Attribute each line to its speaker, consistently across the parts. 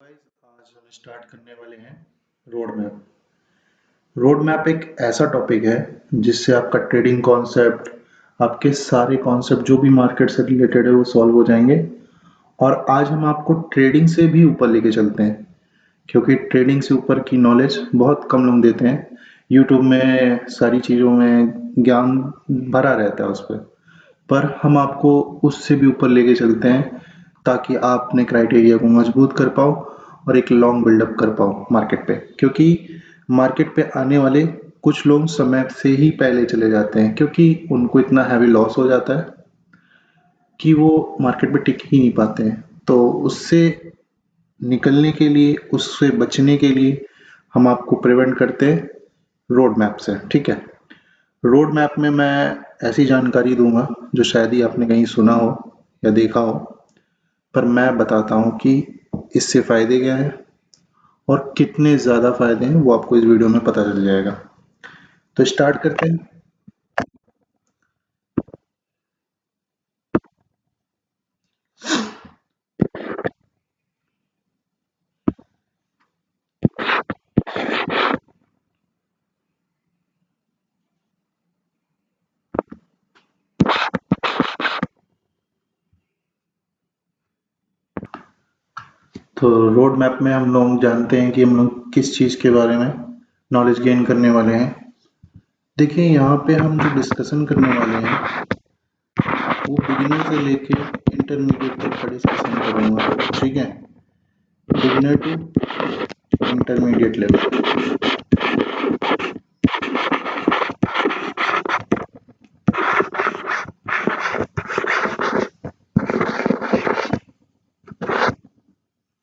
Speaker 1: Guys, आज हम start करने वाले हैं रोड मैप। रोड मैप एक ऐसा टॉपिक है जिससे आपका ट्रेडिंग कॉन्सेप्ट, आपके सारे कॉन्सेप्ट जो भी मार्केट से रिलेटेड है वो सॉल्व हो जाएंगे। और आज हम आपको ट्रेडिंग से भी ऊपर लेके चलते हैं, क्योंकि ट्रेडिंग से ऊपर की नॉलेज बहुत कम लोग देते हैं। यूट्यूब में सारी चीज़ों में ज्ञान भरा रहता है उस पर हम आपको उससे भी ऊपर लेके चलते हैं, ताकि आप अपने क्राइटेरिया को मजबूत कर पाओ और एक लॉन्ग बिल्डअप कर पाओ मार्केट पे। क्योंकि मार्केट पे आने वाले कुछ लोग समय से ही पहले चले जाते हैं, क्योंकि उनको इतना हैवी लॉस हो जाता है कि वो मार्केट में टिक ही नहीं पाते हैं। तो उससे निकलने के लिए, उससे बचने के लिए हम आपको प्रिवेंट करते हैं रोड मैप से। ठीक है, रोड मैप में मैं ऐसी जानकारी दूंगा जो शायद ही आपने कहीं सुना हो या देखा हो, पर मैं बताता हूँ कि इससे फ़ायदे क्या हैं और कितने ज़्यादा फ़ायदे हैं, वो आपको इस वीडियो में पता चल जाएगा। तो स्टार्ट करते हैं। तो रोड मैप में हम लोग जानते हैं कि हम लोग किस चीज़ के बारे में नॉलेज गेन करने वाले हैं। देखिए, यहाँ पे हम जो डिस्कशन करने वाले हैं वो बिगिनर से लेके इंटरमीडिएट तक का डिस्कशन करूँगा। ठीक है, बिगिनर टू इंटरमीडिएट लेवल।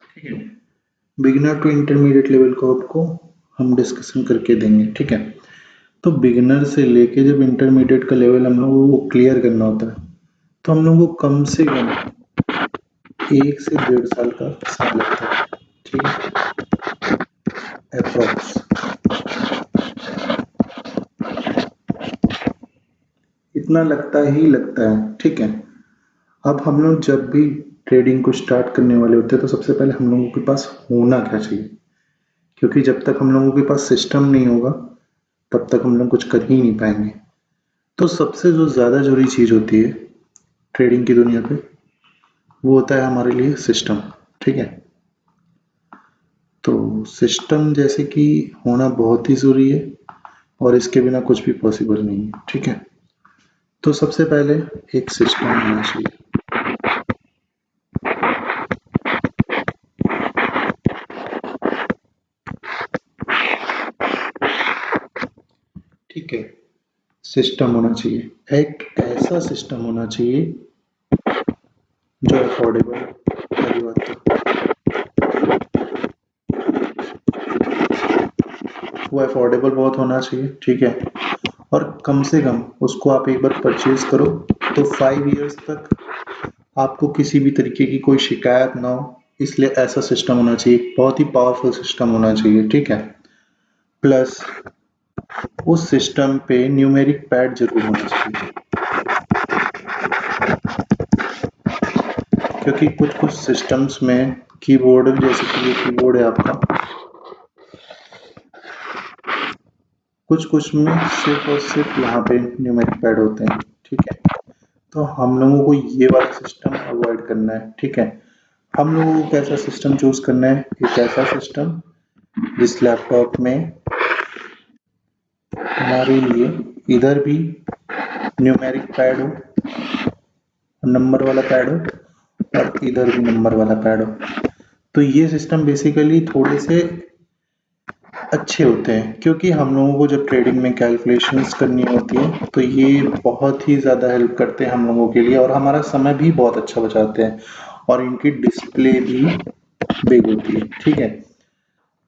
Speaker 1: ठीक है, बिगिनर टू इंटरमीडिएट लेवल को आपको हम डिस्कशन करके देंगे। ठीक है, तो बिगिनर से लेके जब इंटरमीडिएट का लेवल हम लोगों को क्लियर करना होता है, तो हम लोगों को कम से कम 1 से 1.5 साल का समय लगता है। ठीक है, अप्रॉक्स इतना लगता ही लगता है। ठीक है, अब हम लोग जब भी ट्रेडिंग को स्टार्ट करने वाले होते हैं, तो सबसे पहले हम लोगों के पास होना क्या चाहिए, क्योंकि जब तक हम लोगों के पास सिस्टम नहीं होगा तब तक हम लोग कुछ कर ही नहीं पाएंगे। तो सबसे जो ज़्यादा ज़रूरी चीज़ होती है ट्रेडिंग की दुनिया पे, वो होता है हमारे लिए सिस्टम। ठीक है, तो सिस्टम जैसे कि होना बहुत ही ज़रूरी है, और इसके बिना कुछ भी पॉसिबल नहीं है। ठीक है, तो सबसे पहले एक सिस्टम होना चाहिए। ठीक है, सिस्टम होना चाहिए, एक ऐसा सिस्टम होना चाहिए जो अफोर्डेबल, पहली बात तो वो अफोर्डेबल बहुत होना चाहिए। ठीक है, और कम से कम उसको आप एक बार परचेज करो तो 5 इयर्स तक आपको किसी भी तरीके की कोई शिकायत ना हो। इसलिए ऐसा सिस्टम होना चाहिए, बहुत ही पावरफुल सिस्टम होना चाहिए। ठीक है, प्लस उस सिस्टम पे न्यूमेरिक पैड जरूर होना चाहिए, क्योंकि कुछ कुछ सिस्टम्स में कीबोर्ड, जैसे कि ये कीबोर्ड है आपका, कुछ कुछ में सिर्फ और सिर्फ यहाँ पे न्यूमेरिक पैड होते हैं। ठीक है, तो हम लोगों को ये वाला सिस्टम अवॉइड करना है। ठीक है, हम लोगों को कैसा सिस्टम चूज करना है, एक ऐसा सिस्टम जिस लैपटॉप में हमारे लिए इधर भी न्यूमेरिक पैड हो, नंबर वाला पैड हो, और इधर भी नंबर वाला पैड हो। तो ये सिस्टम बेसिकली थोड़े से अच्छे होते हैं, क्योंकि हम लोगों को जब ट्रेडिंग में कैलकुलेशंस करनी होती है तो ये बहुत ही ज़्यादा हेल्प करते हैं हम लोगों के लिए, और हमारा समय भी बहुत अच्छा बचाते हैं। और इनकी डिस्प्ले भी बिग होती है। ठीक है,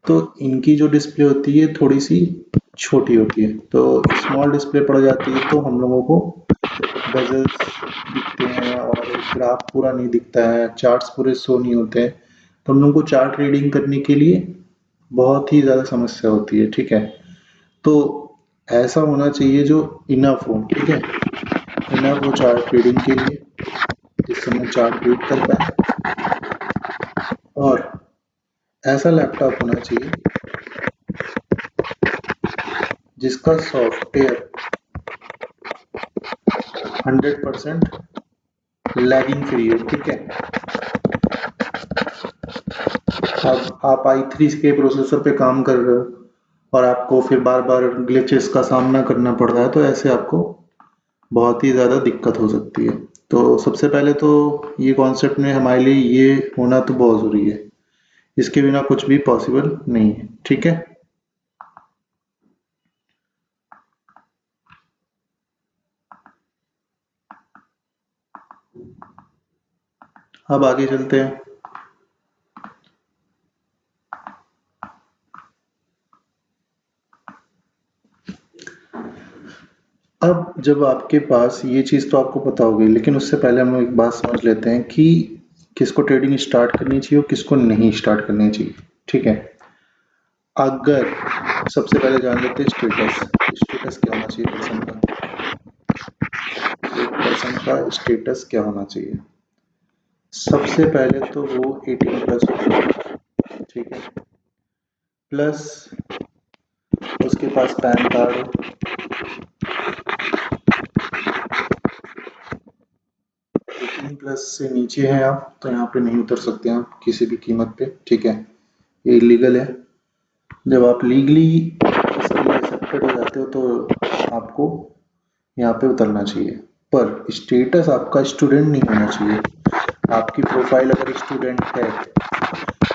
Speaker 1: तो इनकी जो डिस्प्ले होती है थोड़ी सी छोटी होती है, तो स्मॉल डिस्प्ले पड़ जाती है, तो हम लोगों को बेजल्स दिखते हैं और ग्राफ पूरा नहीं दिखता है, चार्ट्स पूरे शो नहीं होते हैं। तो हम लोगों को चार्ट रीडिंग करने के लिए बहुत ही ज़्यादा समस्या होती है। ठीक है, तो ऐसा होना चाहिए जो इनफ हो। ठीक है, इनफ हो चार्ट रीडिंग के लिए, जिससे मैं चार्ट रीड कर पाए, और ऐसा लैपटॉप होना चाहिए जिसका सॉफ्टवेयर 100% लैगिंग फ्री हो। ठीक है, अब आप i3 के प्रोसेसर पे काम कर रहे हो और आपको फिर बार बार ग्लिचेस का सामना करना पड़ रहा है, तो ऐसे आपको बहुत ही ज़्यादा दिक्कत हो सकती है। तो सबसे पहले तो ये कॉन्सेप्ट में हमारे लिए ये होना तो बहुत ज़रूरी है, इसके बिना कुछ भी पॉसिबल नहीं है। ठीक है, अब आगे चलते हैं। अब जब आपके पास ये चीज़ तो आपको पता होगी, लेकिन उससे पहले हम एक बात समझ लेते हैं कि किसको ट्रेडिंग स्टार्ट करनी चाहिए और किसको नहीं स्टार्ट करनी चाहिए। ठीक है, अगर सबसे पहले जान लेते हैं स्टेटस। स्टेटस क्या होना चाहिए पर्सन का? एक पर्सन का स्टेटस क्या होना चाहिए? सबसे पहले तो वो 18+ हो चाहिए। ठीक है, प्लस उसके पास पैन कार्ड हो। 18+ से नीचे हैं आप तो यहाँ पे नहीं उतर सकते आप किसी भी कीमत पे। ठीक है, ये इलीगल है। जब आप लीगली इसके लिए एक्सेप्टेड हो जाते हो तो आपको यहाँ पे उतरना चाहिए, पर स्टेटस आपका स्टूडेंट नहीं होना चाहिए। आपकी प्रोफाइल अगर स्टूडेंट है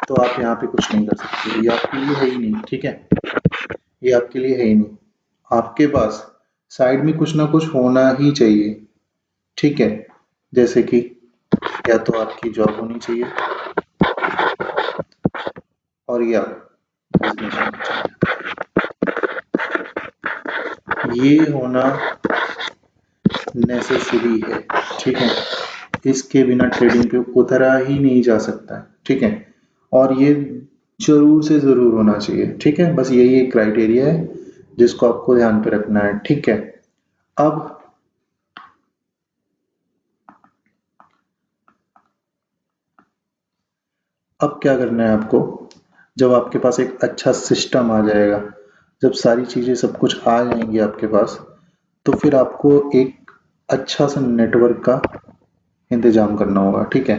Speaker 1: तो आप यहाँ पे कुछ नहीं कर सकते, ये आपके लिए है ही नहीं। ठीक है, ये आपके लिए है ही नहीं। आपके पास साइड में कुछ ना कुछ होना ही चाहिए। ठीक है, जैसे कि या तो आपकी जॉब होनी चाहिए और या बिजनेस होना चाहिए। ये होना नेसेसरी है। ठीक है, इसके बिना ट्रेडिंग पे उतरा ही नहीं जा सकता है। ठीक है, और ये जरूर से जरूर होना चाहिए। ठीक है, बस यही एक क्राइटेरिया है जिसको आपको ध्यान पे रखना है। ठीक है, अब क्या करना है आपको? जब आपके पास एक अच्छा सिस्टम आ जाएगा, जब सारी चीजें सब कुछ आ जाएंगी आपके पास, तो फिर आपको एक अच्छा सा नेटवर्क का इंतजाम करना होगा। ठीक है,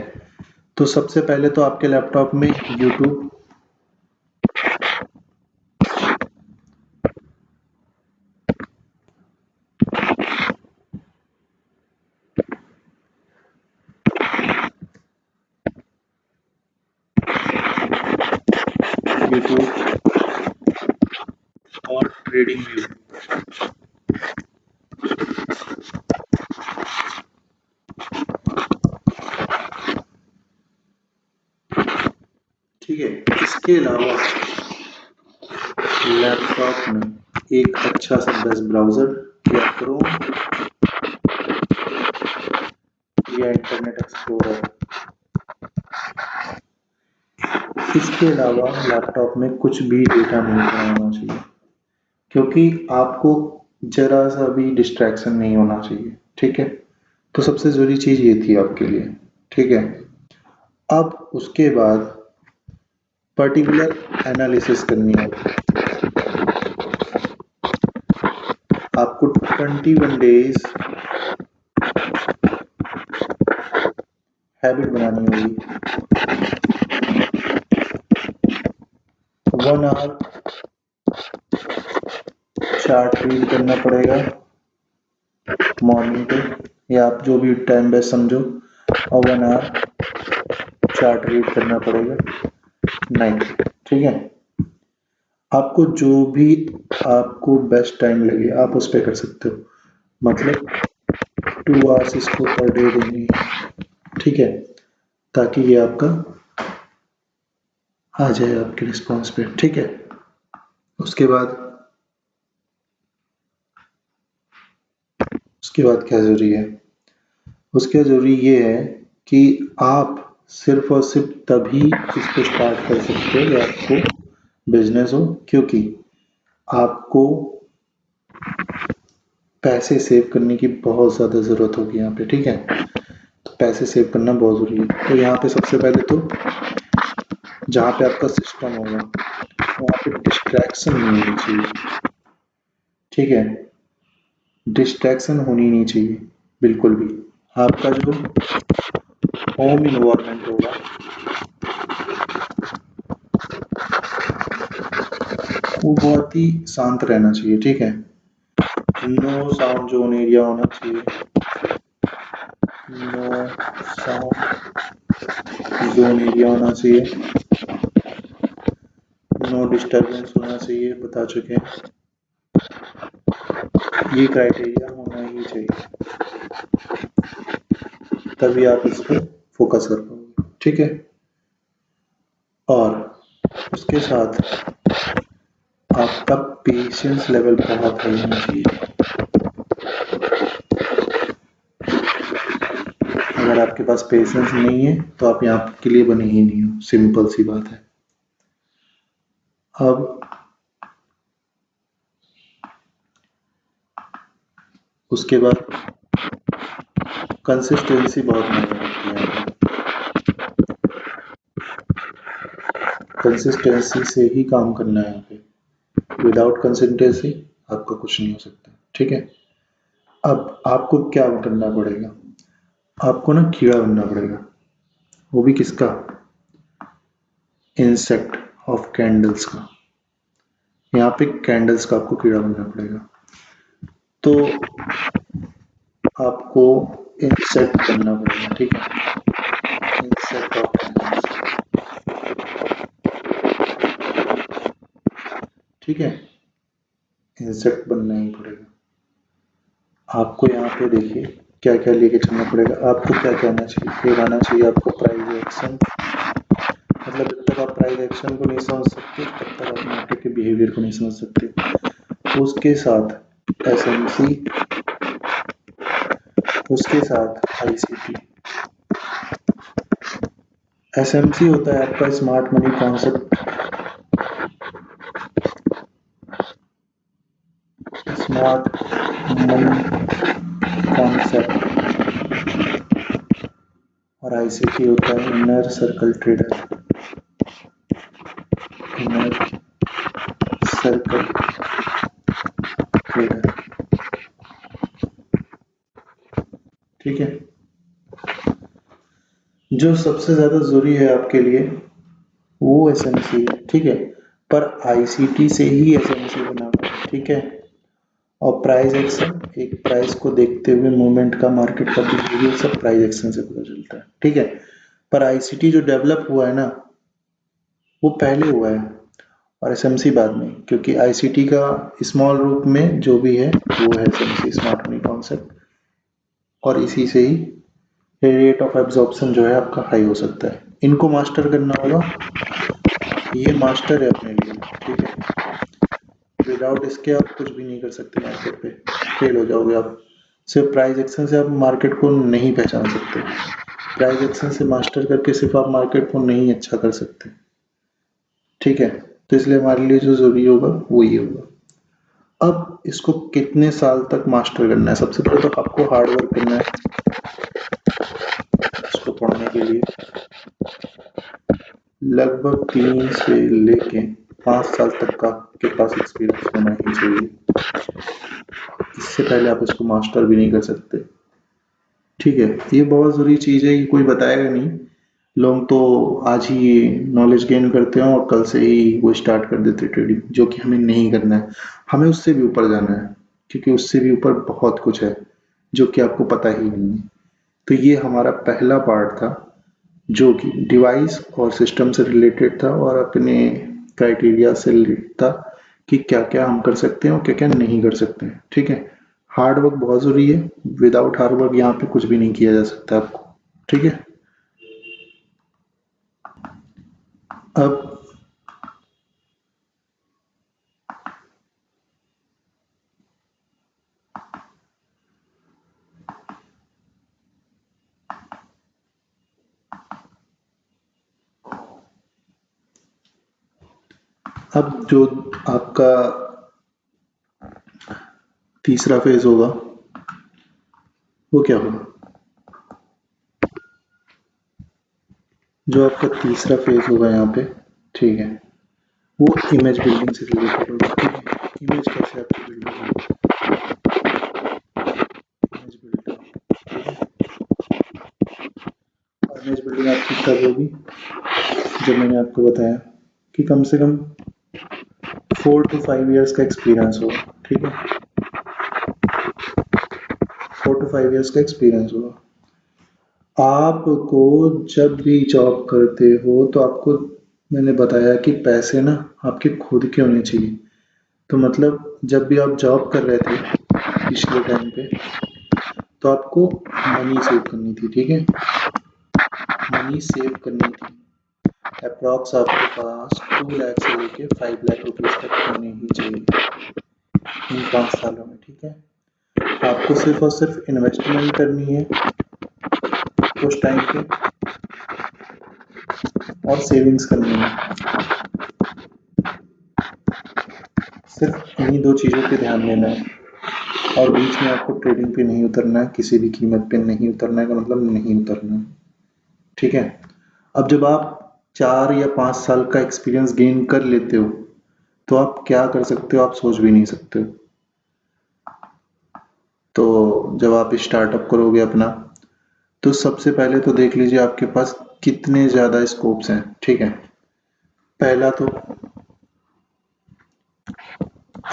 Speaker 1: तो सबसे पहले तो आपके लैपटॉप में यूट्यूब, यूट्यूब और ट्रेडिंग व्यू, ठीक है, इसके अलावा लैपटॉप में एक अच्छा सा बेस्ट ब्राउज़र या क्रोम या इंटरनेट एक्सप्लोरर। इसके अलावा लैपटॉप में कुछ भी डेटा नहीं भरा होना चाहिए, क्योंकि आपको ज़रा सा भी डिस्ट्रैक्शन नहीं होना चाहिए। ठीक है, तो सबसे ज़रूरी चीज़ ये थी आपके लिए। ठीक है, अब उसके बाद पर्टिकुलर एनालिसिस करनी है आपको। 21 डेज हैबिट बनानी होगी। 1 आवर चार्ट रीड करना पड़ेगा मॉर्निंग पे, या आप जो भी टाइम बेस्ट समझो, और 1 आवर चार्ट रीड करना पड़ेगा नाइट। ठीक है, आपको जो भी आपको बेस्ट टाइम लगे आप उस पर कर सकते हो, मतलब 2 आवर्स इसको पर डे देंगे। ठीक है, ताकि ये आपका आ जाए आपके रिस्पॉन्स पे। ठीक है, उसके बाद क्या ज़रूरी है? उसके बाद ज़रूरी ये है कि आप सिर्फ और सिर्फ तभी इसको स्टार्ट कर सकते हो जब आपको बिजनेस हो, क्योंकि आपको पैसे सेव करने की बहुत ज़्यादा ज़रूरत होगी यहाँ पे। ठीक है, तो पैसे सेव करना बहुत ज़रूरी है। तो यहाँ पे सबसे पहले तो जहाँ पे आपका सिस्टम होगा वहाँ पे डिस्ट्रैक्शन नहीं होनी चाहिए। ठीक है, डिस्ट्रैक्शन होनी नहीं चाहिए बिल्कुल भी। आपका जो होम इन्वायरमेंट होगा वो बहुत ही शांत रहना चाहिए। ठीक है, नो साउंड जोन एरिया होना चाहिए। नो साउंड जोन एरिया होना चाहिए। नो डिस्टरबेंस होना चाहिए, बता चुके हैं। ये क्राइटेरिया होना ही चाहिए, तभी आप इस पर फोकस कर पाओगे। ठीक है, और उसके साथ आपका पेशेंस लेवल बहुत हाई होना चाहिए। अगर आपके पास पेशेंस नहीं है तो आप यहाँ के लिए बने ही नहीं हो, सिंपल सी बात है। अब उसके बाद कंसिस्टेंसी बहुत मायने रखती है यहाँ पे। कंसिस्टेंसी से ही काम करना है यहाँ पे। विदाउट कंसिस्टेंसी आपका कुछ नहीं हो सकता। ठीक है, अब आपको क्या करना पड़ेगा, आपको ना कीड़ा बनना पड़ेगा। वो भी किसका, इंसेक्ट ऑफ कैंडल्स का। यहाँ पे कैंडल्स का आपको कीड़ा बनना पड़ेगा। तो आपको इंसेक्ट बनना पड़ेगा। ठीक है, इंसेक्ट ऑफ कैंडल्स। ठीक है, इंसेक्ट बनना ही पड़ेगा आपको। यहाँ पे देखिए क्या क्या लेके चलना पड़ेगा आपको। क्या कहना चाहिए, फिर आना चाहिए आपको प्राइस एक्शन। मतलब जब तक आप प्राइस एक्शन को नहीं समझ सकते तब तक आप मार्केट के बिहेवियर को नहीं समझ सकते। उसके साथ एसएमसी, उसके साथ आईसीटी। एसएमसी होता है आपका smart money concept. Smart money concept. और आईसीटी होता है inner circle trader. Inner circle trader. ठीक है, जो सबसे ज्यादा जरूरी है आपके लिए वो एसएमसी है। ठीक है, पर आईसीटी से ही एसएमसी बना हुआ है। ठीक है, और प्राइस एक्शन, एक प्राइस को देखते हुए मूवमेंट का, मार्केट का बिहेवियर सब प्राइस एक्शन से पता चलता है। ठीक है, पर आईसीटी जो डेवलप हुआ है ना वो पहले हुआ है और एसएमसी बाद में, क्योंकि आईसीटी का स्मॉल रूप में जो भी है वो है एसएमसी, स्मार्ट मनी कॉन्सेप्ट। और इसी से ही रेट ऑफ एब्जॉर्प्शन जो है आपका हाई हो सकता है। इनको मास्टर करना होगा, ये मास्टर है अपने लिए। ठीक है, विदाउट इसके आप कुछ भी नहीं कर सकते मार्केट पे, फेल हो जाओगे आप। सिर्फ प्राइस एक्शन से आप मार्केट को नहीं पहचान सकते, प्राइस एक्शन से मास्टर करके सिर्फ आप मार्केट को नहीं अच्छा कर सकते। ठीक है, तो इसलिए हमारे लिए जो जरूरी होगा वो ये होगा। अब इसको कितने साल तक मास्टर करना है, सबसे पहले तो आपको हार्ड वर्क करना है इसको पढ़ने के लिए। लगभग 3 से लेके 5 साल तक का आपके पास एक्सपीरियंस होना ही चाहिए। इससे पहले आप इसको मास्टर भी नहीं कर सकते। ठीक है, ये बहुत ज़रूरी चीज़ है, ये कोई बताएगा नहीं। लोग तो आज ही नॉलेज गेन करते हैं और कल से ही वो स्टार्ट कर देते ट्रेडिंग, जो कि हमें नहीं करना है। हमें उससे भी ऊपर जाना है, क्योंकि उससे भी ऊपर बहुत कुछ है जो कि आपको पता ही नहीं है। तो ये हमारा पहला पार्ट था जो कि डिवाइस और सिस्टम से रिलेटेड था और अपने क्राइटेरिया से रिलेटेड था कि क्या क्या हम कर सकते हैं और क्या क्या नहीं कर सकते हैं। ठीक है, हार्ड वर्क बहुत ज़रूरी है। विदाउट हार्ड वर्क यहाँ पे कुछ भी नहीं किया जा सकता आपको। ठीक है, अब अब जो आपका तीसरा फेज होगा वो क्या होगा, जो आपका तीसरा फेज होगा यहाँ पे, ठीक है, वो इमेज बिल्डिंग से रिलेटेड होगा। ठीक है, इमेज कैसे आपकी बिल्ड होगी, इमेज बिल्डिंग, ठीक है। इमेज बिल्डिंग आपकी कब होगी, जब मैंने आपको बताया कि कम से कम 4 to 5 years का एक्सपीरियंस होगा। ठीक है, 4 to 5 years का एक्सपीरियंस होगा। आपको जब भी जॉब करते हो तो आपको, मैंने बताया कि पैसे ना आपके खुद के होने चाहिए। तो मतलब जब भी आप जॉब कर रहे थे पिछले टाइम पे, तो आपको मनी सेव करनी थी। ठीक है, मनी सेव करनी थी। अप्रॉक्स आपके पास 2 लाख से लेके 5 लाख रुपीज तक होने ही चाहिए इन 5 सालों में। ठीक है, आपको सिर्फ और सिर्फ इन्वेस्टमेंट करनी है उस टाइम पे, और सेविंग्स करनी है। सिर्फ इन्हीं 2 चीज़ों पे ध्यान देना है, और बीच में आपको ट्रेडिंग पे नहीं उतरना है, किसी भी कीमत पे नहीं उतरना है, का मतलब नहीं उतरना है। ठीक है, अब जब आप 4 या 5 साल का एक्सपीरियंस गेन कर लेते हो, तो आप क्या कर सकते हो, आप सोच भी नहीं सकते हो। तो जब आप स्टार्टअप करोगे अपना, तो सबसे पहले तो देख लीजिए आपके पास कितने ज़्यादा स्कोप्स हैं। ठीक है, पहला तो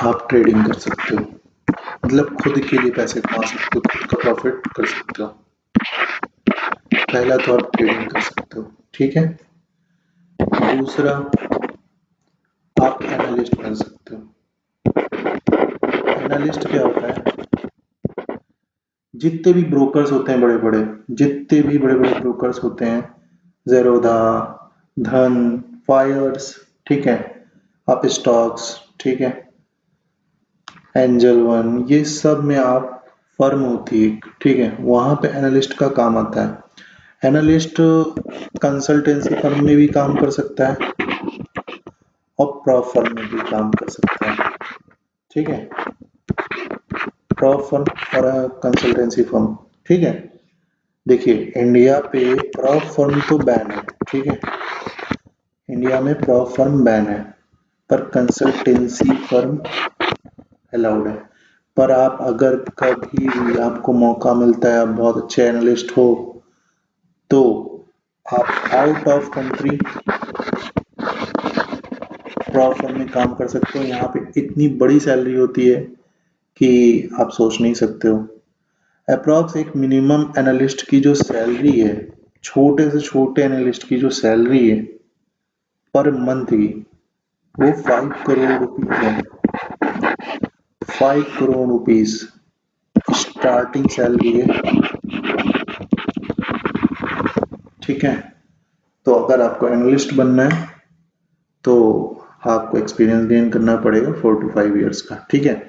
Speaker 1: आप ट्रेडिंग कर सकते हो, मतलब खुद के लिए पैसे कमा सकते हो, खुद का प्रॉफिट कर सकते हो। पहला तो आप ट्रेडिंग कर सकते हो। ठीक है, दूसरा आप एनालिस्ट बन सकते हो। एनालिस्ट क्या होता है, जितने भी ब्रोकर्स होते हैं बड़े बड़े, जितने भी बड़े बड़े ब्रोकर्स होते हैं, जेरोधा, धन, फायर्स, ठीक है, आप स्टॉक्स, ठीक है, एंजल वन, ये सब में आप, फर्म होती है, ठीक है, वहां पे एनालिस्ट का काम आता है। एनालिस्ट कंसल्टेंसी फर्म में भी काम कर सकता है और प्रॉ फर्म में भी काम कर सकता है। ठीक है, प्रॉ फर्म और कंसल्टेंसी फर्म। ठीक है, देखिए इंडिया पे प्रॉ फर्म तो बैन है। ठीक है, इंडिया में प्रॉ फर्म बैन है, पर कंसल्टेंसी फर्म अलाउड है। पर आप अगर कभी भी आपको मौका मिलता है, आप बहुत अच्छे एनालिस्ट हो, तो आप आउट ऑफ कंट्री प्रॉ फर्म में काम कर सकते हो। यहाँ पे इतनी बड़ी सैलरी होती है कि आप सोच नहीं सकते हो। अप्रॉक्स एक मिनिमम एनालिस्ट की जो सैलरी है, छोटे से छोटे एनालिस्ट की जो सैलरी है पर मंथ की, वो 5 करोड़ रुपीज है। 5 करोड़ रुपीज स्टार्टिंग सैलरी है। ठीक है, तो अगर आपको एनालिस्ट बनना है, तो आपको एक्सपीरियंस गेन करना पड़ेगा 4 to 5 years का। ठीक है,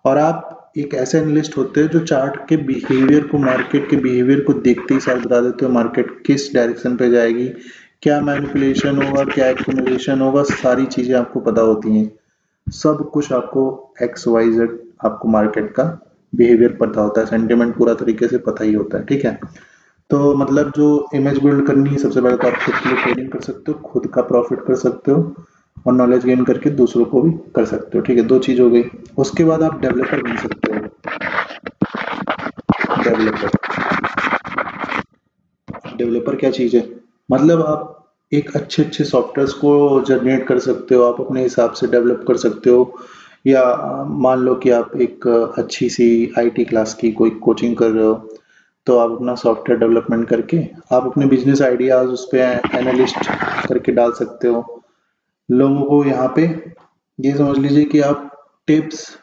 Speaker 1: और आप एक ऐसे एनालिस्ट होते हैं जो चार्ट के बिहेवियर को, मार्केट के बिहेवियर को देखते ही साथ बता देते हो मार्केट किस डायरेक्शन पे जाएगी, क्या मैनिपुलेशन होगा, क्या एक्यूमुलेशन होगा, सारी चीजें आपको पता होती हैं। सब कुछ आपको XYZ, आपको मार्केट का बिहेवियर पता होता है, सेंटिमेंट पूरा तरीके से पता ही होता है। ठीक है, तो मतलब जो इमेज बिल्ड करनी है, सबसे पहले तो आप खुद के लिए ट्रेडिंग कर सकते हो, खुद का प्रॉफिट कर सकते हो, और नॉलेज गेन करके दूसरों को भी कर सकते हो। ठीक है, 2 चीज हो गई। उसके बाद आप डेवलपर बन सकते हो। डेवलपर, डेवलपर क्या चीज है, मतलब आप एक अच्छे अच्छे सॉफ्टवेयर को जनरेट कर सकते हो, आप अपने हिसाब से डेवलप कर सकते हो। या मान लो कि आप एक अच्छी सी IT क्लास की कोई कोचिंग कर रहे हो, तो आप अपना सॉफ्टवेयर डेवलपमेंट करके आप अपने बिजनेस आइडियाज उस पे एनालिस्ट करके डाल सकते हो लोगों को। यहाँ पे ये समझ लीजिए कि आप टिप्स,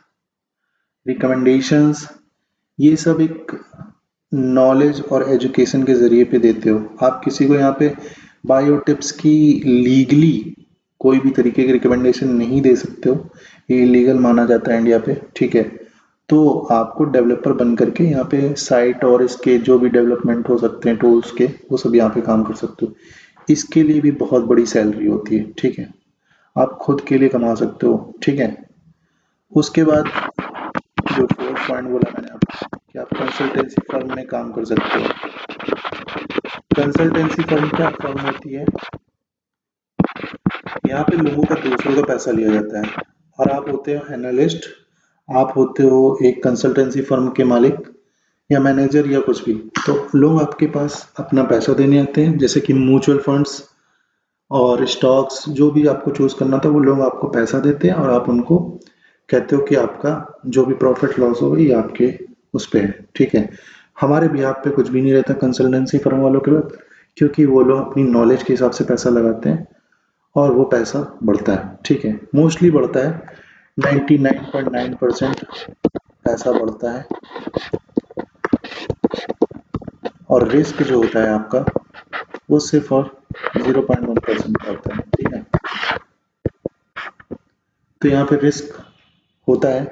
Speaker 1: रिकमेंडेशंस, ये सब एक नॉलेज और एजुकेशन के ज़रिए पे देते हो। आप किसी को यहाँ पे बायो टिप्स की लीगली कोई भी तरीके की रिकमेंडेशन नहीं दे सकते हो, ये इलीगल माना जाता है इंडिया पे। ठीक है, तो आपको डेवलपर बन करके यहाँ पे साइट और इसके जो भी डेवलपमेंट हो सकते हैं टूल्स के, वो सब यहाँ पे काम कर सकते हो। इसके लिए भी बहुत बड़ी सैलरी होती है। ठीक है, आप खुद के लिए कमा सकते हो। ठीक है, उसके बाद जो फोर्थ पॉइंट बोला मैंने आपको कि आप कंसल्टेंसी फर्म में काम कर सकते हो। कंसल्टेंसी फर्म क्या फर्म होती है, यहाँ पे लोगों का दूसरों का पैसा लिया जाता है और आप होते हो एनालिस्ट, आप होते हो एक कंसल्टेंसी फर्म के मालिक या मैनेजर या कुछ भी। तो लोग आपके पास अपना पैसा देने आते हैं, जैसे कि म्यूचुअल फंड्स और स्टॉक्स, जो भी आपको चूज करना था वो लोग आपको पैसा देते हैं और आप उनको कहते हो कि आपका जो भी प्रॉफिट लॉस होगा ये आपके उस पे है, ठीक है। हमारे बिहाफ पे कुछ भी नहीं रहता कंसल्टेंसी फर्म वालों के पास, क्योंकि वो लोग अपनी नॉलेज के हिसाब से पैसा लगाते हैं और वो पैसा बढ़ता है, ठीक है, मोस्टली बढ़ता है। 99.9% पैसा बढ़ता है और रिस्क जो होता है आपका वो सिर्फ और 0.1% का होता है, ठीक है। तो यहाँ पे रिस्क होता है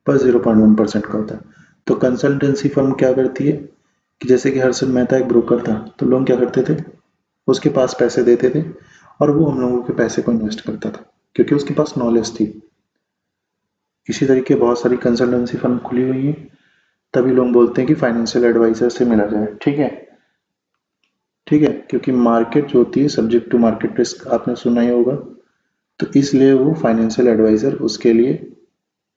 Speaker 1: पर 0.1% का होता है। तो कंसल्टेंसी फर्म क्या करती है कि जैसे कि हर्षद मेहता एक ब्रोकर था, तो लोग क्या करते थे, उसके पास पैसे देते थे और वो हम लोगों के पैसे को इन्वेस्ट करता था क्योंकि उसके पास नॉलेज थी। इसी तरीके बहुत सारी कंसल्टेंसी फर्म खुली हुई हैं, तभी लोग बोलते हैं कि फाइनेंशियल एडवाइजर से मिला जाए, ठीक है। ठीक है, क्योंकि मार्केट जो होती है सब्जेक्ट टू मार्केट रिस्क, आपने सुना ही होगा। तो इसलिए वो फाइनेंशियल एडवाइजर उसके लिए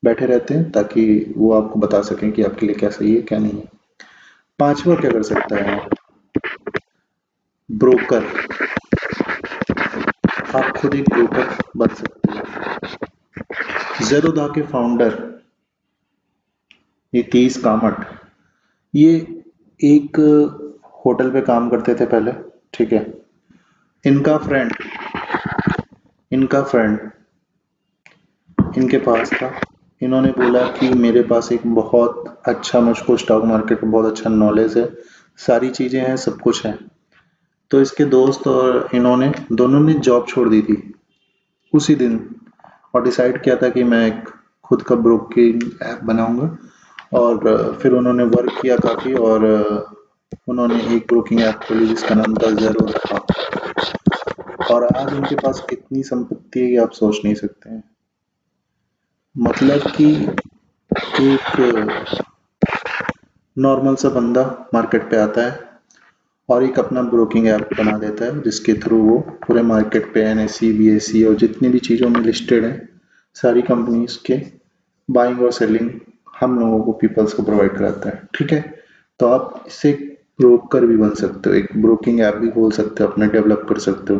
Speaker 1: बैठे रहते हैं ताकि वो आपको बता सकें कि आपके लिए क्या सही है क्या नहीं है। पांचवा क्या कर सकता है, ब्रोकर। आप खुद एक ब्रोकर बन सकते हो। जेरोधा के फाउंडर नीतीश कामत, ये एक होटल पे काम करते थे पहले, ठीक है। इनका फ्रेंड इनका फ्रेंड इनके पास था। इन्होंने बोला कि मेरे पास एक बहुत अच्छा, मुझको स्टॉक मार्केट का बहुत अच्छा नॉलेज है, सारी चीज़ें हैं, सब कुछ है। तो इसके दोस्त और इन्होंने दोनों ने जॉब छोड़ दी थी उसी दिन और डिसाइड किया था कि मैं एक खुद का ब्रोकिंग ऐप बनाऊंगा। और फिर उन्होंने वर्क किया काफ़ी और उन्होंने एक ब्रोकिंग ऐप खोली जिसका नाम था ज़ेरोधा। और आज उनके पास इतनी संपत्ति है कि आप सोच नहीं सकते हैं। मतलब कि एक नॉर्मल सा बंदा मार्केट पे आता है और एक अपना ब्रोकिंग ऐप बना देता है जिसके थ्रू वो पूरे मार्केट पे एनएसई बीएसई और जितनी भी चीज़ों में लिस्टेड है सारी कंपनीज के बाइंग और सेलिंग हम लोगों को, पीपल्स को प्रोवाइड कराता है, ठीक है। तो आप इससे ब्रोकर भी बन सकते हो, एक ब्रोकिंग ऐप भी खोल सकते हो, अपना डेवलप कर सकते हो।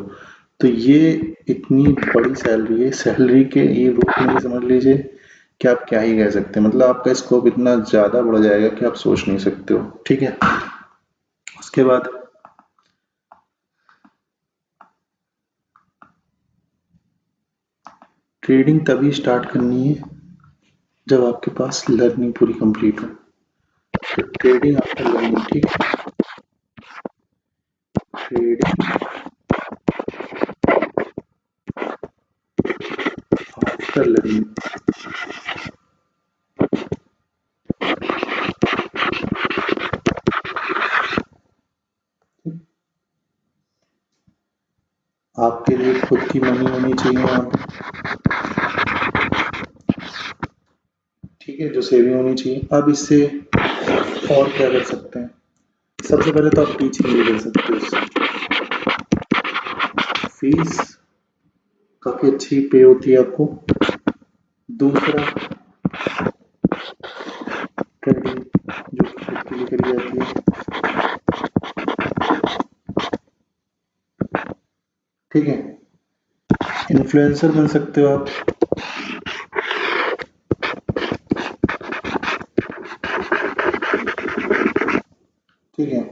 Speaker 1: तो ये इतनी बड़ी सैलरी है, सैलरी के ये रूप में ये समझ लीजिए कि आप क्या ही कह सकते हैं, मतलब आपका स्कोप इतना ज़्यादा बढ़ जाएगा कि आप सोच नहीं सकते हो, ठीक है। उसके बाद ट्रेडिंग तभी स्टार्ट करनी है जब आपके पास लर्निंग पूरी कंप्लीट हो। तो ट्रेडिंग आफ्टर लर्निंग, ठीक है, ट्रेडिंग आफ्टर लर्निंग। आपके लिए खुद की मनी होनी चाहिए यहाँ पे, ठीक है, जो सेविंग होनी चाहिए। अब इससे और क्या कर सकते हैं, सबसे पहले तो आप टीचिंग भी कर सकते हो इससे। फीस काफ़ी अच्छी पे होती है आपको। दूसरा, ट्रेडिंग जो कि खुद के लिए करी जाती है, ठीक है। इन्फ्लुएंसर बन सकते हो आप, ठीक है।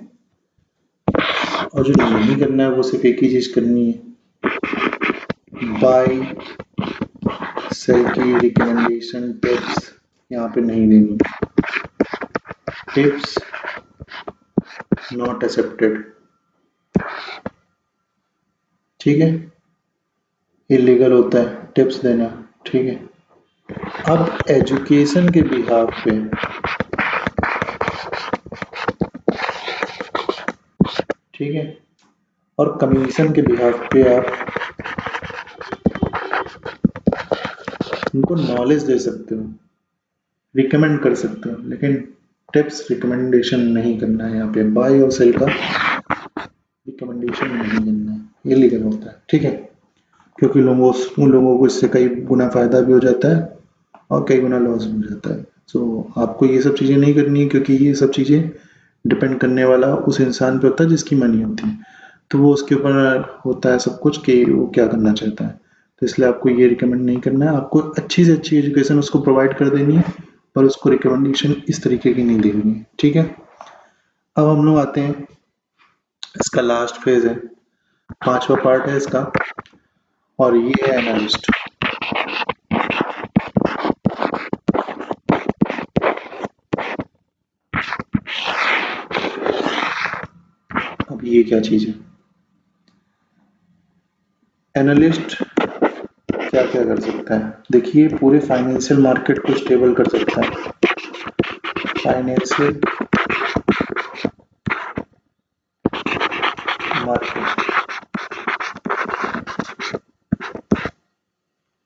Speaker 1: और जो नहीं करना है वो सिर्फ एक ही चीज़ करनी है, बाय सेल की रिकमेंडेशन टिप्स यहाँ पे नहीं देनी, टिप्स नॉट एक्सेप्टेड, ठीक है, इलीगल होता है टिप्स देना, ठीक है। अब एजुकेशन के बिहाफ पे, ठीक है, और कमीशन के बिहाफ पे आप उनको नॉलेज दे सकते हो, रिकमेंड कर सकते हो, लेकिन टिप्स रिकमेंडेशन नहीं करना है यहाँ पे। बाय और सेल का रिकमेंडेशन नहीं देना है, ये लीगल होता है, ठीक है। क्योंकि उन लोगों को इससे कई गुना फायदा भी हो जाता है और कई गुना लॉस भी हो जाता है। सो आपको ये सब चीज़ें नहीं करनी है, क्योंकि ये सब चीज़ें डिपेंड करने वाला उस इंसान पे होता है जिसकी मनी होती है। तो वो उसके ऊपर होता है सब कुछ कि वो क्या करना चाहता है। तो इसलिए आपको ये रिकमेंड नहीं करना है, आपको अच्छी से अच्छी एजुकेशन उसको प्रोवाइड कर देनी है, पर उसको रिकमेंडेशन इस तरीके की नहीं देनी है, ठीक है। अब हम लोग आते हैं, इसका लास्ट फेज है, 5वां पार्ट है इसका, और ये है एनालिस्ट। अब ये क्या चीज़ है? एनालिस्ट क्या क्या कर सकता है? देखिए, पूरे फाइनेंशियल मार्केट को स्टेबल कर सकता है। फाइनेंशियल मार्केट,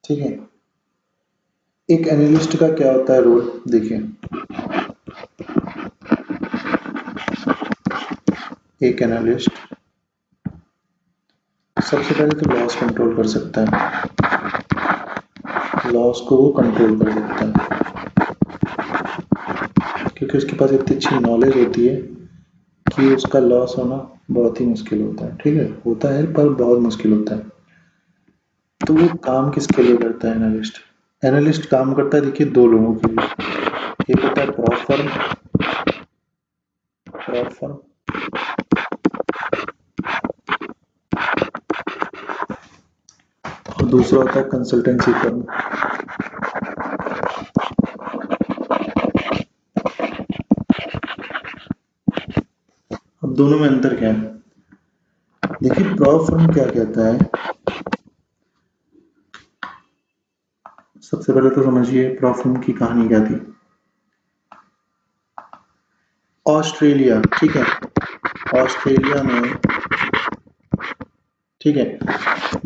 Speaker 1: ठीक है। एक एनालिस्ट का क्या होता है रोल? देखिए, एक एनालिस्ट सबसे पहले तो लॉस कंट्रोल कर सकता है, लॉस को वो कंट्रोल कर सकता है, क्योंकि उसके पास इतनी अच्छी नॉलेज होती है कि उसका लॉस होना बहुत ही मुश्किल होता है, ठीक है। होता है पर बहुत मुश्किल होता है। तो वो काम किसके लिए करता है एनालिस्ट? एनालिस्ट काम करता है, देखिए, दो लोगों के लिए। एक होता है प्रॉप फर्म, प्रॉप फर्म, और दूसरा होता है कंसल्टेंसी फर्म। अब दोनों में अंतर क्या है? देखिए, प्रॉप फर्म क्या कहता है, सबसे पहले तो समझिए प्रॉप फर्म की कहानी क्या थी। ऑस्ट्रेलिया, ठीक है, ऑस्ट्रेलिया में, ठीक है,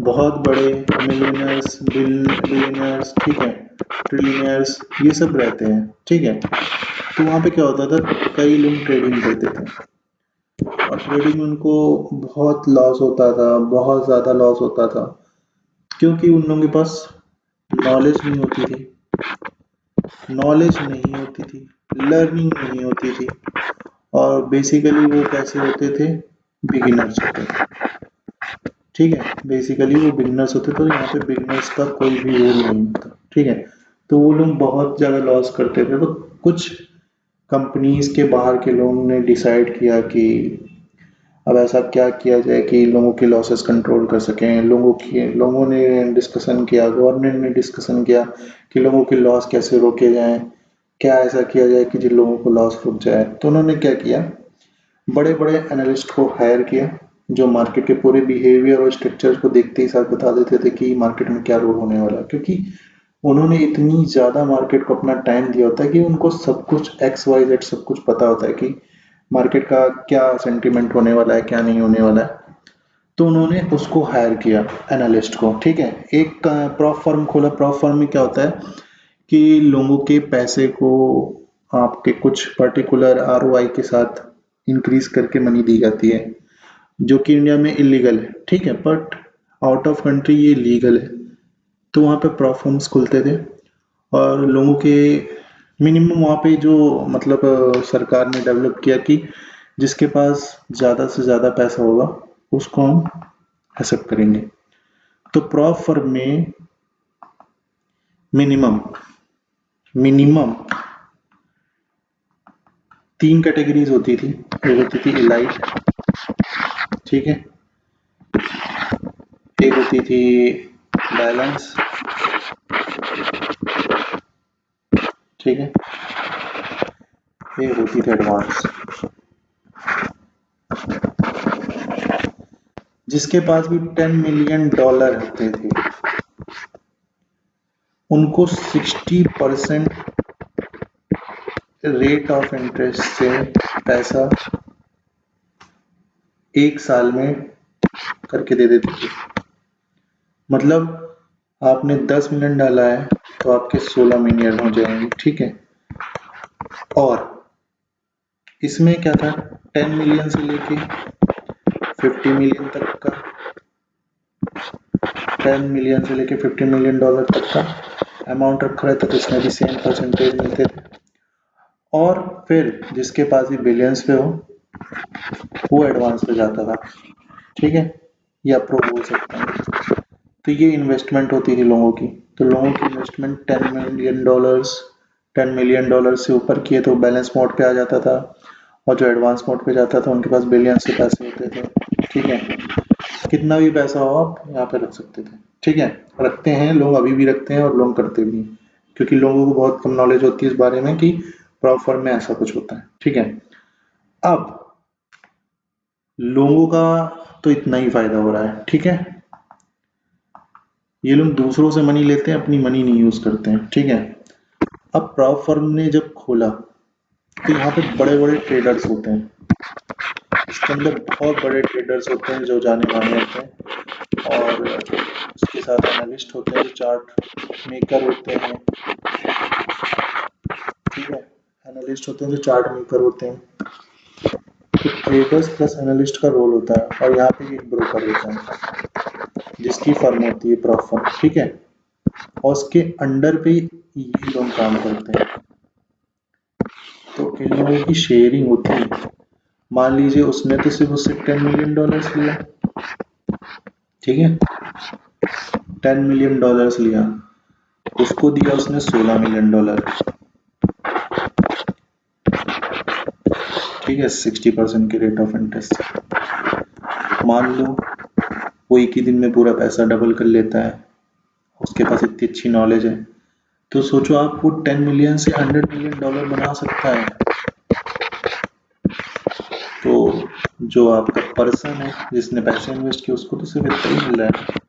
Speaker 1: बहुत बड़े मिलियनर्स, बिलियनर्स, ठीक है, ट्रिलियनर्स, ये सब रहते हैं, ठीक है। तो वहाँ पे क्या होता था, कई लोग ट्रेडिंग करते थे, और ट्रेडिंग में उनको बहुत लॉस होता था, बहुत ज़्यादा लॉस होता था, क्योंकि उन लोगों के पास नॉलेज नहीं होती थी, नॉलेज नहीं होती थी, लर्निंग नहीं होती थी, और बेसिकली वो कैसे होते थे, बिगिनर्स होते थे, ठीक है। बेसिकली वो बिगनर्स होते थे, यहाँ पे बिगनर्स का कोई भी रोल नहीं होता, ठीक है। तो वो लोग बहुत ज़्यादा लॉस करते थे। तो कुछ कंपनीज के बाहर के लोगों ने डिसाइड किया कि अब ऐसा क्या किया जाए कि लोगों के लॉसेस कंट्रोल कर सकें। लोगों ने डिस्कशन किया, गवर्नमेंट ने डिस्कशन किया कि लोगों के लॉस कैसे रोके जाएं, क्या ऐसा किया जाए कि जिन लोगों को लॉस रुक जाए। तो उन्होंने क्या किया, बड़े बड़े एनालिस्ट को हायर किया, जो मार्केट के पूरे बिहेवियर और स्ट्रक्चर को देखते ही साथ बता देते थे कि मार्केट में क्या रोल होने वाला है। क्योंकि उन्होंने इतनी ज़्यादा मार्केट को अपना टाइम दिया होता है कि उनको सब कुछ एक्स वाई जेड सब कुछ पता होता है कि मार्केट का क्या सेंटीमेंट होने वाला है, क्या नहीं होने वाला है। तो उन्होंने उसको हायर किया, एनालिस्ट को, ठीक है। एक प्रॉप फर्म खोला। प्रॉप फर्म में क्या होता है कि लोगों के पैसे को आपके कुछ पर्टिकुलर आरओआई के साथ इंक्रीज करके मनी दी जाती है, जो कि इंडिया में इलीगल है, ठीक है, बट आउट ऑफ कंट्री ये लीगल है। तो वहाँ पे प्रॉप फर्म्स खुलते थे, और लोगों के मिनिमम वहाँ पे जो मतलब सरकार ने डेवलप किया कि जिसके पास ज़्यादा से ज़्यादा पैसा होगा उसको हम एक्सेप्ट करेंगे। तो प्रॉप फर्म में मिनिमम मिनिमम 3 कैटेगरीज होती थी। एक होती थी इलाइट, ठीक है, एक होती थी बैलेंस, ठीक है, एक होती थी एडवांस। जिसके पास भी $10 मिलियन होते थे उनको 60% रेट ऑफ इंटरेस्ट से पैसा एक साल में करके दे देती थी। मतलब आपने 10 मिलियन डाला है तो आपके 16 मिलियन हो जाएंगे, ठीक है। और इसमें क्या था, 10 मिलियन से लेके 50 मिलियन तक का, 10 मिलियन से लेके 50 मिलियन डॉलर तक का अमाउंट रखा रहता तो इसमें भी सेम परसेंटेज मिलते थे। और फिर जिसके पास भी बिलियंस पे हो वो एडवांस पे जाता था, ठीक है, या प्रो बोल सकते हैं। तो ये इन्वेस्टमेंट होती थी लोगों की। तो लोगों की इन्वेस्टमेंट 10 मिलियन डॉलर से ऊपर किए तो बैलेंस मोड पे आ जाता था, और जो एडवांस मोड पे जाता था उनके पास बिलियन से पैसे होते थे, ठीक है। कितना भी पैसा हो आप यहाँ पे रख सकते थे, ठीक है। रखते हैं लोग, अभी भी रखते हैं और लोग करते भी हैं, क्योंकि लोगों को बहुत कम नॉलेज होती है इस बारे में कि प्रॉप फर्म में ऐसा कुछ होता है, ठीक है। अब लोगों का तो इतना ही फायदा हो रहा है, ठीक है। ये लोग दूसरों से मनी लेते हैं, अपनी मनी नहीं यूज करते हैं, ठीक है। अब प्रॉप फर्म ने जब खोला तो यहाँ पे बड़े बड़े ट्रेडर्स होते हैं, इसके अंदर बहुत बड़े ट्रेडर्स होते हैं जो जाने माने होते हैं, और उसके साथ एनालिस्ट होते हैं जो चार्ट मेकर होते हैं, ठीक है। एनालिस्ट होते हैं जो चार्ट मेकर होते हैं। तो ट्रेडर्स प्लस एनालिस्ट का रोल होता है, और यहाँ पे एक ब्रोकर होता है जिसकी फर्म होती है प्रॉप फर्म, ठीक है। और उसके अंडर पे ये लोग काम करते हैं। तो इन लोगों की शेयरिंग होती है। मान लीजिए उसने तो सिर्फ उससे 10 मिलियन डॉलर्स लिया, ठीक है, 10 मिलियन डॉलर्स लिया, उसको दिया उसने 16 मिलियन डॉलर, ठीक है, 60% के रेट ऑफ इंटरेस्ट। मान लो वो एक ही दिन में पूरा पैसा डबल कर लेता है, उसके पास इतनी अच्छी नॉलेज है, तो सोचो आप, वो 10 मिलियन से 100 मिलियन डॉलर बना सकता है। तो जो आपका पर्सन है जिसने पैसे इन्वेस्ट किए उसको तो सिर्फ इतना ही मिल रहा है,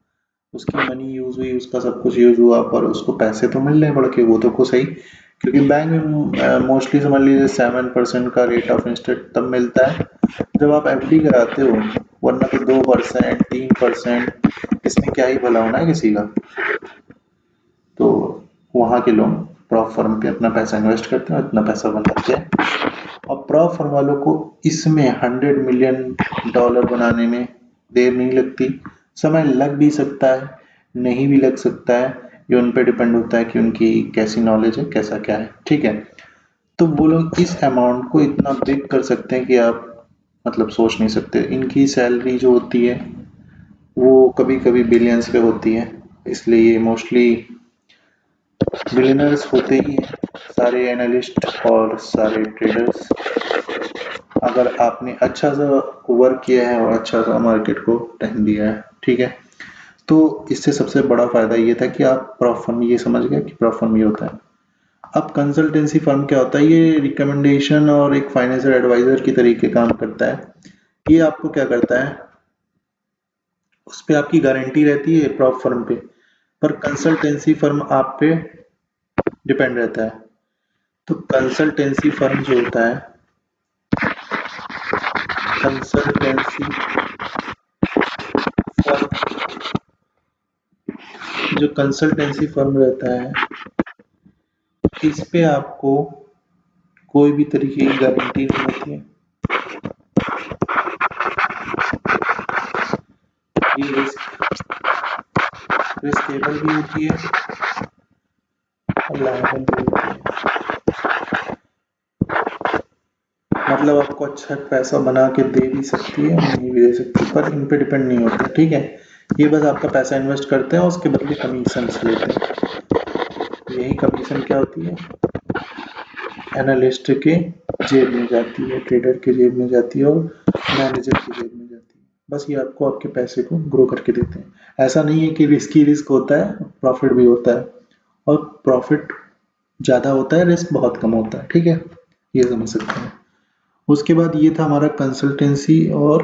Speaker 1: उसकी मनी यूज हुई, उसका सब कुछ यूज हुआ, पर उसको पैसे तो मिल रहे हैं बढ़ के, वो तो को सही। क्योंकि बैंक में मोस्टली समझ लीजिए 7% का रेट ऑफ इंटरेस्ट तब मिलता है जब आप एफडी कराते हो, वरना तो 2%, 3%, इसमें क्या ही भला होना है किसी का। तो वहाँ के लोग प्रॉप फर्म पे अपना पैसा इन्वेस्ट करते हैं और इतना पैसा बनाते हैं। और प्रॉप फर्म वालों को इसमें 100 मिलियन डॉलर बनाने में देर नहीं लगती। समय लग भी सकता है, नहीं भी लग सकता है, ये उन पे डिपेंड होता है कि उनकी कैसी नॉलेज है, कैसा क्या है, ठीक है। तो वो लोग इस अमाउंट को इतना बिग कर सकते हैं कि आप मतलब सोच नहीं सकते। इनकी सैलरी जो होती है वो कभी कभी बिलियंस पे होती है, इसलिए ये मोस्टली बिलियनर्स होते ही हैं, सारे एनालिस्ट और सारे ट्रेडर्स। अगर आपने अच्छा सा वर्क किया है और अच्छा सा मार्केट को टाइम दिया है, ठीक है। तो इससे सबसे बड़ा फायदा ये था कि आप प्रॉप फर्म ये समझ गए कि प्रॉप फर्म ये होता है। अब कंसल्टेंसी फर्म क्या होता है, ये रिकमेंडेशन और एक फाइनेंशियल एडवाइजर की तरीके काम करता है। ये आपको क्या करता है, उस पे आपकी गारंटी रहती है प्रॉप फर्म पे, पर कंसल्टेंसी फर्म आप पे डिपेंड रहता है। तो कंसल्टेंसी फर्म जो होता है, कंसल्टेंसी फर्म, जो कंसल्टेंसी फर्म रहता है, इस पे आपको कोई भी तरीके की गारंटी नहीं होती है। ये रिस्केबल भी होती है और लायबल भी होती है। मतलब आपको अच्छा पैसा बना के दे भी सकती है और नहीं भी दे सकती, पर इन पे डिपेंड नहीं होता, ठीक है। ये बस आपका पैसा इन्वेस्ट करते हैं और उसके बदले कमीशन लेते हैं। यही कमीशन क्या होती है, एनालिस्ट के जेब में जाती है, ट्रेडर के जेब में जाती है और मैनेजर की जेब में जाती है। बस ये आपको आपके पैसे को ग्रो करके देते हैं। ऐसा नहीं है कि रिस्क होता है, प्रॉफिट भी होता है, और प्रॉफिट ज़्यादा होता है, रिस्क बहुत कम होता है, ठीक है। ये समझ सकते हैं। उसके बाद ये था हमारा कंसल्टेंसी और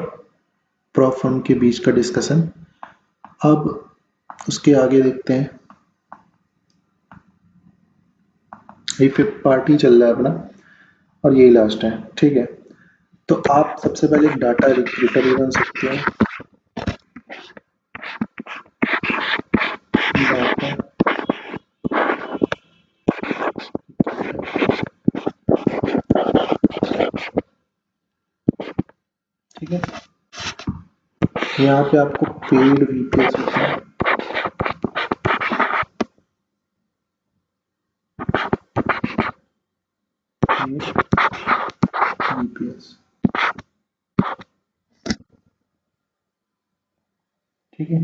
Speaker 1: प्रॉप फर्म के बीच का डिस्कशन। अब उसके आगे देखते हैं, ये फिफ्थ पार्ट ही चल रहा है अपना और यही लास्ट है, ठीक है। तो आप सबसे पहले एक डाटा रिकवरी बन सकते हैं। डाटा, ठीक है। यहाँ पे आपको पेड वीपीएस होता है, वीपीएस, ठीक है,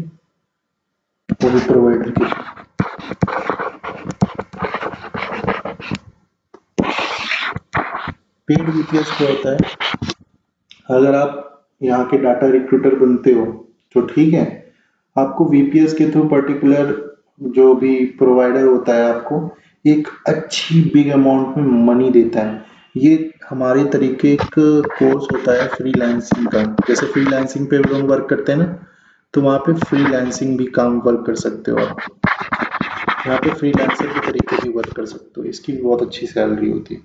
Speaker 1: वो भी प्रोवाइडर के। पेड वीपीएस क्या होता है? अगर आप यहाँ के डाटा रिक्रूटर बनते हो तो ठीक है, आपको वीपीएस के थ्रू पर्टिकुलर जो भी प्रोवाइडर होता है आपको एक अच्छी बिग अमाउंट में मनी देता है। ये हमारे तरीके एक कोर्स होता है फ्रीलांसिंग का। जैसे फ्रीलांसिंग पे लोग वर्क करते हैं ना, तो वहाँ पे फ्रीलांसिंग भी काम वर्क कर सकते हो आप। यहाँ पे फ्रीलांसर के तरीके भी वर्क कर सकते हो, इसकी भी बहुत अच्छी सैलरी होती है।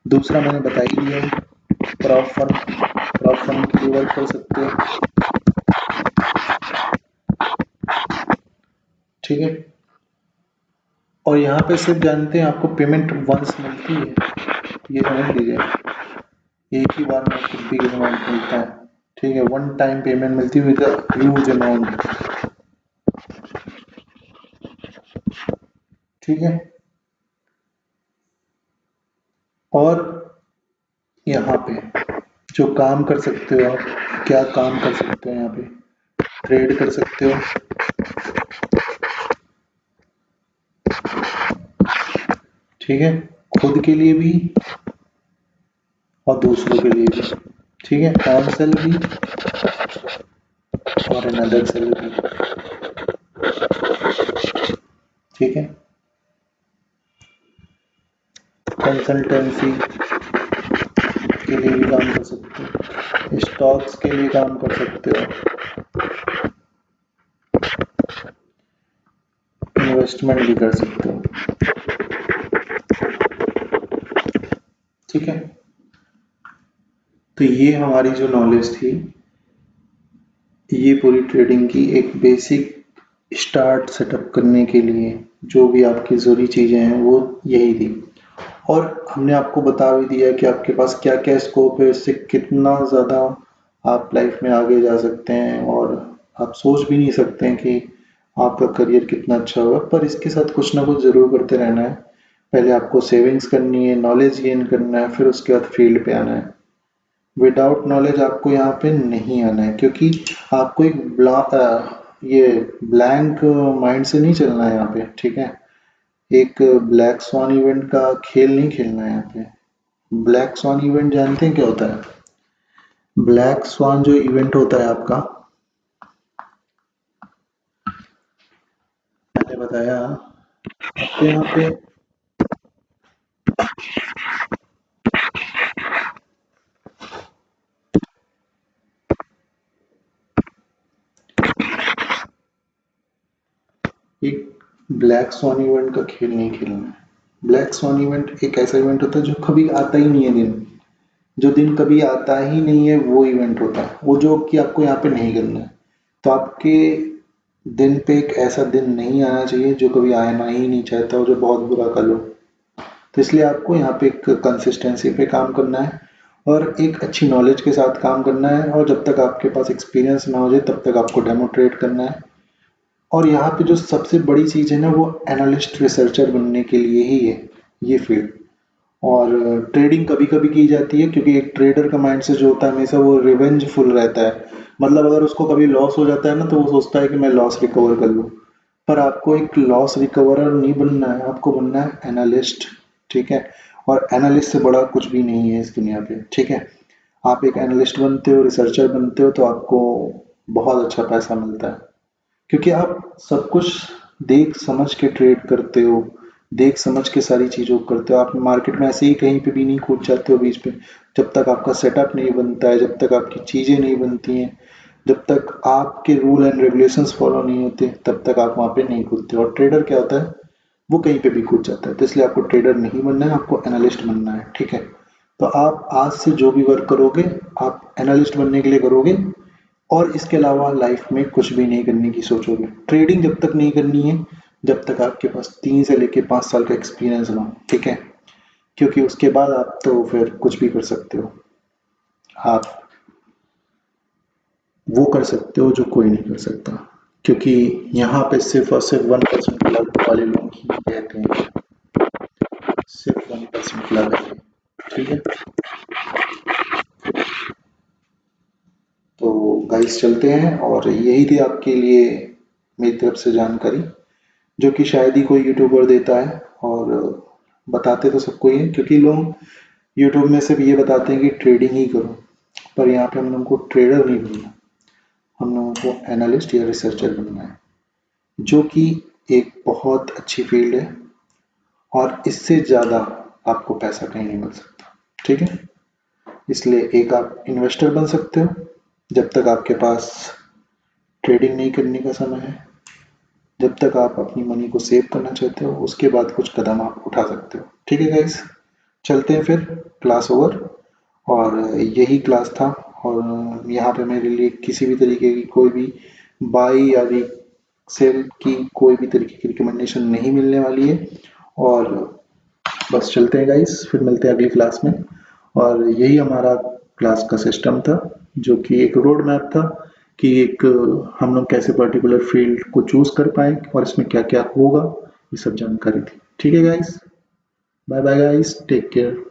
Speaker 1: दूसरा मैंने बता ही दिया है, प्रॉप फर्म, प्रॉप फर्म के लिए वर्क कर सकते हो, ठीक है। और यहाँ पे सिर्फ जानते हैं आपको पेमेंट वंस मिलती है, ये समझ लीजिए, एक ही बार में आपको बिग अमाउंट मिलता है, ठीक है, वन टाइम पेमेंट मिलती है विद ह्यूज अमाउंट, ठीक है। और यहाँ पे जो काम कर सकते हो आप, क्या काम कर सकते हो यहाँ पे, ट्रेड कर सकते हो, ठीक है, खुद के लिए भी और दूसरों के लिए भी, ठीक है, ऑन सेल भी और अनदर सेल भी, ठीक है। कंसल्टेंसी के लिए भी काम कर सकते हो, स्टॉक्स के लिए काम कर सकते हो, इन्वेस्टमेंट भी कर सकते हो, ठीक है। तो ये हमारी जो नॉलेज थी, ये पूरी ट्रेडिंग की एक बेसिक स्टार्ट सेटअप करने के लिए जो भी आपकी ज़रूरी चीज़ें हैं वो यही थी। और हमने आपको बता भी दिया कि आपके पास क्या क्या स्कोप है, इससे कितना ज़्यादा आप लाइफ में आगे जा सकते हैं, और आप सोच भी नहीं सकते हैं कि आपका करियर कितना अच्छा होगा। पर इसके साथ कुछ ना कुछ ज़रूर करते रहना है। पहले आपको सेविंग्स करनी है, नॉलेज गेन करना है, फिर उसके बाद फील्ड पे आना है। विदाउट नॉलेज आपको यहाँ पे नहीं आना है, क्योंकि आपको एक ये ब्लैंक माइंड से नहीं चलना है यहाँ पे, ठीक है। एक ब्लैक स्वान इवेंट का खेल नहीं खेलना है यहाँ पे। ब्लैक स्वान इवेंट जानते हैं क्या होता है? ब्लैक स्वान जो इवेंट होता है आपका, मैंने बताया आपके यहाँ पे एक ब्लैक स्वान इवेंट का खेल नहीं खेलना है। ब्लैक स्वान इवेंट एक ऐसा इवेंट होता है जो कभी आता ही नहीं है दिन, जो दिन कभी आता ही नहीं है वो इवेंट होता है, वो जो कि आपको यहाँ पे नहीं करना है। तो आपके दिन पे एक ऐसा दिन नहीं आना चाहिए जो कभी आना ही नहीं चाहता हो, जो बहुत बुरा कल हो। तो इसलिए आपको यहाँ पे एक कंसिस्टेंसी पे काम करना है और एक अच्छी नॉलेज के साथ काम करना है, और जब तक आपके पास एक्सपीरियंस ना हो जाए तब तक आपको डेमो ट्रेड करना है। और यहाँ पे जो सबसे बड़ी चीज़ है ना, वो एनालिस्ट रिसर्चर बनने के लिए ही है ये फील्ड। और ट्रेडिंग कभी कभी की जाती है, क्योंकि एक ट्रेडर का माइंड से जो होता है हमेशा वो रिवेंजफुल रहता है। मतलब अगर उसको कभी लॉस हो जाता है ना, तो वो सोचता है कि मैं लॉस रिकवर कर लूँ। पर आपको एक लॉस रिकवरर नहीं बनना है, आपको बनना है एनालिस्ट, ठीक है। और एनालिस्ट से बड़ा कुछ भी नहीं है इस दुनिया पे, ठीक है। आप एक एनालिस्ट बनते हो, रिसर्चर बनते हो, तो आपको बहुत अच्छा पैसा मिलता है, क्योंकि आप सब कुछ देख समझ के ट्रेड करते हो, देख समझ के सारी चीज़ों को करते हो। आप मार्केट में ऐसे ही कहीं पे भी नहीं कूद जाते हो बीच में। जब तक आपका सेटअप नहीं बनता है, जब तक आपकी चीज़ें नहीं बनती हैं, जब तक आपके रूल एंड रेगुलेशंस फॉलो नहीं होते, तब तक आप वहाँ पे नहीं कूदते। और ट्रेडर क्या होता है, वो कहीं पे भी कूद जाता है। तो इसलिए आपको ट्रेडर नहीं बनना है, आपको एनालिस्ट बनना है, ठीक है। तो आप आज से जो भी वर्क करोगे, आप एनालिस्ट बनने के लिए करोगे, और इसके अलावा लाइफ में कुछ भी नहीं करने की सोचोगे। ट्रेडिंग जब तक नहीं करनी है जब तक आपके पास 3 से लेके 5 साल का एक्सपीरियंस ना हो, ठीक है। क्योंकि उसके बाद आप तो फिर कुछ भी कर सकते हो। आप वो कर सकते हो जो कोई नहीं कर सकता, क्योंकि यहाँ पे सिर्फ और सिर्फ 1% लक वाले लोग ही रहते हैं, सिर्फ 1% लक है, ठीक है। तो गाइस चलते हैं, और यही थी आपके लिए मेरी तरफ से जानकारी, जो कि शायद ही कोई यूट्यूबर देता है। और बताते तो सबको ही है, क्योंकि लोग यूट्यूब में सिर्फ ये बताते हैं कि ट्रेडिंग ही करो, पर यहाँ पे हम लोगों को ट्रेडर नहीं बनना, हम लोगों को एनालिस्ट या रिसर्चर बनना है, जो कि एक बहुत अच्छी फील्ड है, और इससे ज़्यादा आपको पैसा कहीं नहीं मिल सकता, ठीक है। इसलिए एक आप इन्वेस्टर बन सकते हो जब तक आपके पास ट्रेडिंग नहीं करने का समय है, जब तक आप अपनी मनी को सेव करना चाहते हो, उसके बाद कुछ कदम आप उठा सकते हो, ठीक है गाइस। चलते हैं फिर, क्लास ओवर। और यही क्लास था, और यहाँ पे मेरे लिए किसी भी तरीके की कोई भी बाई या सेल की कोई भी तरीके की रिकमेंडेशन नहीं मिलने वाली है। और बस चलते हैं गाइस, फिर मिलते हैं अगली क्लास में। और यही हमारा क्लास का सिस्टम था, जो कि एक रोड मैप था कि एक हम लोग कैसे पर्टिकुलर फील्ड को चूज कर पाए और इसमें क्या क्या होगा, ये सब जानकारी थी, ठीक है guys. Bye bye guys, take care.